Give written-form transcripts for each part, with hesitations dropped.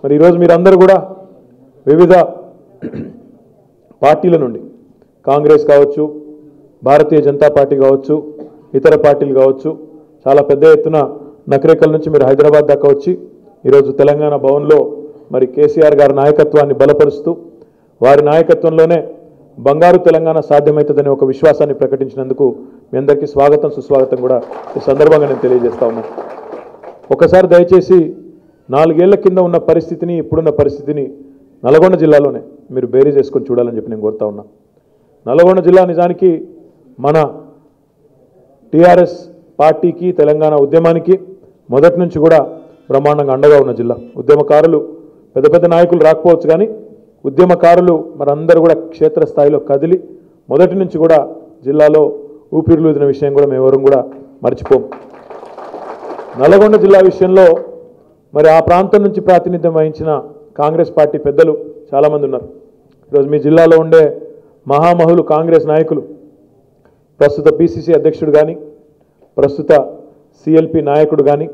మరి ఈరోజు మీరందరూ కూడా వివిధ పార్టీల నుండి కాంగ్రెస్ కావచ్చు, భారతీయ జనతా పార్టీ కావచ్చు, ఇతర పార్టీలు కావచ్చు, చాలా పెద్ద ఎత్తున నకరేకల్ నుంచి మీరు హైదరాబాద్ దాకా వచ్చి ఈరోజు తెలంగాణ భవన్లో మరి కేసీఆర్ గారి నాయకత్వాన్ని బలపరుస్తూ వారి నాయకత్వంలోనే బంగారు తెలంగాణ సాధ్యమవుతుందనే ఒక విశ్వాసాన్ని ప్రకటించినందుకు మీ అందరికీ స్వాగతం సుస్వాగతం కూడా ఈ సందర్భంగా నేను తెలియజేస్తా ఉన్నాను. ఒకసారి దయచేసి 4 ఏళ్ల కింద ఉన్న పరిస్థితిని ఇప్పుడున్న పరిస్థితిని నల్గొండ జిల్లాలోనే మీరు బేరీ చేసుకొని చూడాలని చెప్పి నేను కోరుతా ఉన్నా. నల్గొండ జిల్లా నిజానికి మన టీఆర్ఎస్ పార్టీకి తెలంగాణ ఉద్యమానికి మొదటి నుంచి కూడా బ్రహ్మాండంగా అండగా ఉన్న జిల్లా. ఉద్యమకారులు పెద్ద పెద్ద నాయకులు రాకపోవచ్చు, కానీ ఉద్యమకారులు మరందరూ కూడా క్షేత్రస్థాయిలో కదిలి మొదటి నుంచి కూడా జిల్లాలో ఊపిరిలూదిన విషయం కూడా మేమెవరం కూడా మర్చిపోము. నల్గొండ జిల్లా విషయంలో మరి ఆ ప్రాంతం నుంచి ప్రాతినిధ్యం వహించిన కాంగ్రెస్ పార్టీ పెద్దలు చాలామంది ఉన్నారు. ఈరోజు మీ జిల్లాలో ఉండే మహామహులు కాంగ్రెస్ నాయకులు, ప్రస్తుత పిసిసి అధ్యక్షుడు కానీ, ప్రస్తుత సిఎల్పి నాయకుడు కానీ,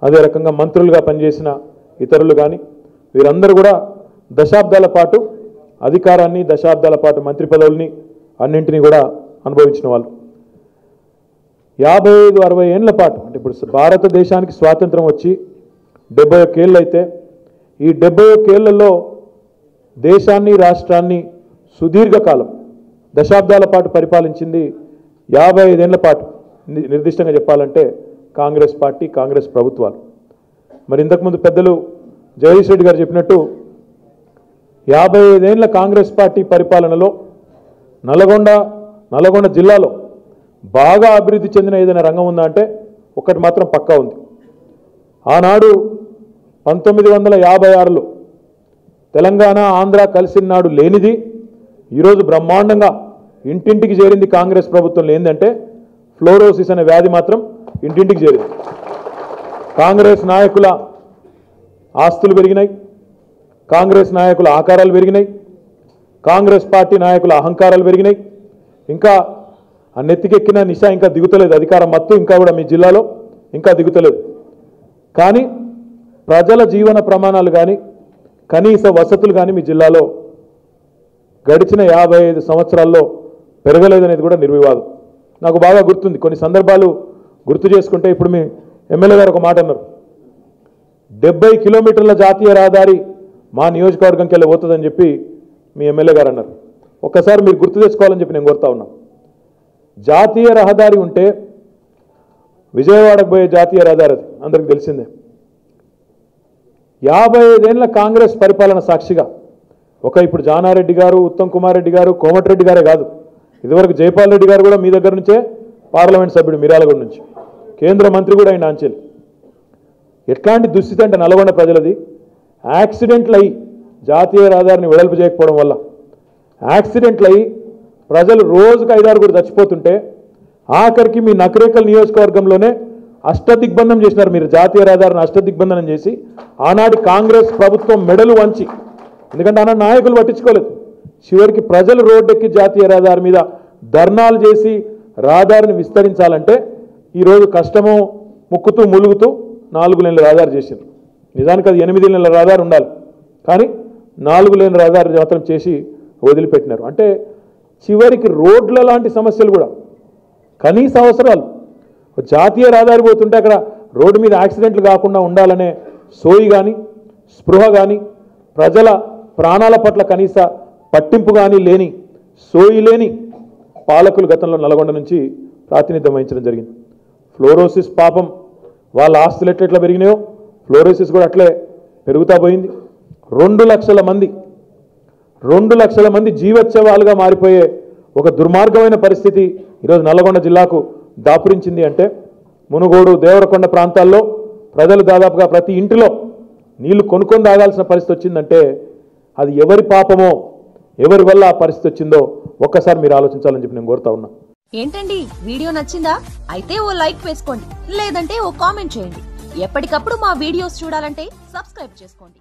అదే రకంగా మంత్రులుగా పనిచేసిన ఇతరులు కానీ, వీరందరూ కూడా దశాబ్దాల పాటు అధికారాన్ని, దశాబ్దాల పాటు మంత్రి పదవుల్ని అన్నింటినీ కూడా అనుభవించిన వాళ్ళు. 55-60 ఏళ్ల పాటు, అంటే ఇప్పుడు భారతదేశానికి స్వాతంత్రం వచ్చి 71 ఏళ్ళు అయితే ఈ 71 ఏళ్లలో దేశాన్ని, రాష్ట్రాన్ని సుదీర్ఘకాలం దశాబ్దాల పాటు పరిపాలించింది 55 ఏళ్ల పాటు. నిర్దిష్టంగా చెప్పాలంటే కాంగ్రెస్ పార్టీ, కాంగ్రెస్ ప్రభుత్వాలు. మరి ఇంతకుముందు పెద్దలు జగదీష్ రెడ్డి గారు చెప్పినట్టు 55 ఏళ్ల కాంగ్రెస్ పార్టీ పరిపాలనలో నల్గొండ జిల్లాలో బాగా అభివృద్ధి చెందిన ఏదైనా రంగం ఉందా అంటే ఒకటి మాత్రం పక్కా ఉంది. ఆనాడు 1956లో తెలంగాణ, ఆంధ్ర కలిసిన నాడు లేనిది ఈరోజు బ్రహ్మాండంగా ఇంటింటికి చేరింది కాంగ్రెస్ ప్రభుత్వంలో. ఏంటంటే ఫ్లోరోసిస్ అనే వ్యాధి మాత్రం ఇంటింటికి చేరింది. కాంగ్రెస్ నాయకుల ఆస్తులు పెరిగినాయి, కాంగ్రెస్ నాయకుల ఆకారాలు పెరిగినాయి, కాంగ్రెస్ పార్టీ నాయకుల అహంకారాలు పెరిగినాయి. ఇంకా ఆ నెత్తికెక్కిన నిశ ఇంకా దిగుతలేదు, అధికారం మత్తు ఇంకా కూడా మీ జిల్లాలో ఇంకా దిగుతలేదు. కానీ ప్రజల జీవన ప్రమాణాలు కానీ, కనీస వసతులు కానీ మీ జిల్లాలో గడిచిన 55 సంవత్సరాల్లో పెరగలేదనేది కూడా నిర్వివాదం. నాకు బాగా గుర్తుంది, కొన్ని సందర్భాలు గుర్తు చేసుకుంటే, ఇప్పుడు మీ ఎమ్మెల్యే గారు ఒక మాట అన్నారు, 70 కిలోమీటర్ల జాతీయ రహదారి మా నియోజకవర్గంకి వెళ్ళి పోతుందని చెప్పి మీ ఎమ్మెల్యే గారు అన్నారు. ఒక్కసారి మీరు గుర్తు తెచ్చుకోవాలని చెప్పి నేను కోరుతా ఉన్నా. జాతీయ రహదారి ఉంటే విజయవాడకు పోయే జాతీయ రహదారి అది అందరికి తెలిసిందే. 55 ఏళ్ల కాంగ్రెస్ పరిపాలన సాక్షిగా ఇప్పుడు జానారెడ్డి గారు, ఉత్తమ్ కుమార్ రెడ్డి గారు, కోమటిరెడ్డి గారే కాదు, ఇదివరకు జైపాల్ రెడ్డి గారు కూడా మీ దగ్గర నుంచే పార్లమెంట్ సభ్యుడు మిర్యాలగూడ నుంచి, కేంద్ర మంత్రి కూడా ఆయన ఆంచెలు. ఎట్లాంటి దుస్థితి అంటే నల్గొండ ప్రజలది, యాక్సిడెంట్లు అయ్యి జాతీయ రహదారిని వెడల్పు చేయకపోవడం వల్ల యాక్సిడెంట్లు అయ్యి ప్రజలు రోజుకు 5-6 చచ్చిపోతుంటే ఆఖరికి మీ నకరేకల్ నియోజకవర్గంలోనే అష్టదిగ్బంధం చేసినారు. మీరు జాతీయ రహదారిని అష్టదిగ్బంధనం చేసి ఆనాటి కాంగ్రెస్ ప్రభుత్వం మెడలు వంచి, ఎందుకంటే ఆనాడు నాయకులు పట్టించుకోలేదు, చివరికి ప్రజలు రోడ్డెక్కి జాతీయ రహదారి మీద ధర్నాలు చేసి రహదారిని విస్తరించాలంటే ఈరోజు కష్టమో ముక్కుతూ ములుగుతూ 4 లేన్ల రహదారి చేశారు. నిజానికి అది 8 లేన్ల రహదారి ఉండాలి, కానీ 4 లేన్ల రహదారి మాత్రం చేసి వదిలిపెట్టినారు. అంటే చివరికి రోడ్ల లాంటి సమస్యలు కూడా, కనీస అవసరాలు, జాతీయ రహదారి పోతుంటే అక్కడ రోడ్డు మీద యాక్సిడెంట్లు కాకుండా ఉండాలనే సోయి కానీ, స్పృహ కానీ, ప్రజల ప్రాణాల పట్ల కనీస పట్టింపు కానీ లేని, సోయి లేని పాలకులు గతంలో నల్గొండ నుంచి ప్రాతినిధ్యం వహించడం జరిగింది. ఫ్లోరోసిస్ పాపం వాళ్ళ ఆస్తులు ఎట్లా పెరిగినాయో ఫ్లోరోసిస్ కూడా అట్లే పెరుగుతా పోయింది. 2 లక్షల మంది జీవోత్సవాలుగా మారిపోయే ఒక దుర్మార్గమైన పరిస్థితి ఈరోజు నల్గొండ జిల్లాకు దాపురించింది. అంటే మునుగోడు, దేవరకొండ ప్రాంతాల్లో ప్రజలు దాదాపుగా ప్రతి ఇంటిలో నీళ్లు కొనుక్కొని తాగాల్సిన పరిస్థితి వచ్చిందంటే అది ఎవరి పాపమో, ఎవరి వల్ల ఆ పరిస్థితి వచ్చిందో ఒక్కసారి మీరు ఆలోచించాలని చెప్పి నేను కోరుతా ఉన్నా. ఏంటండి వీడియో నచ్చిందా? అయితే ఓ లైక్ వేసుకోండి, లేదంటే ఓ కామెంట్ చేయండి. ఎప్పటికప్పుడు మా వీడియోస్ చూడాలంటే సబ్స్క్రైబ్ చేసుకోండి.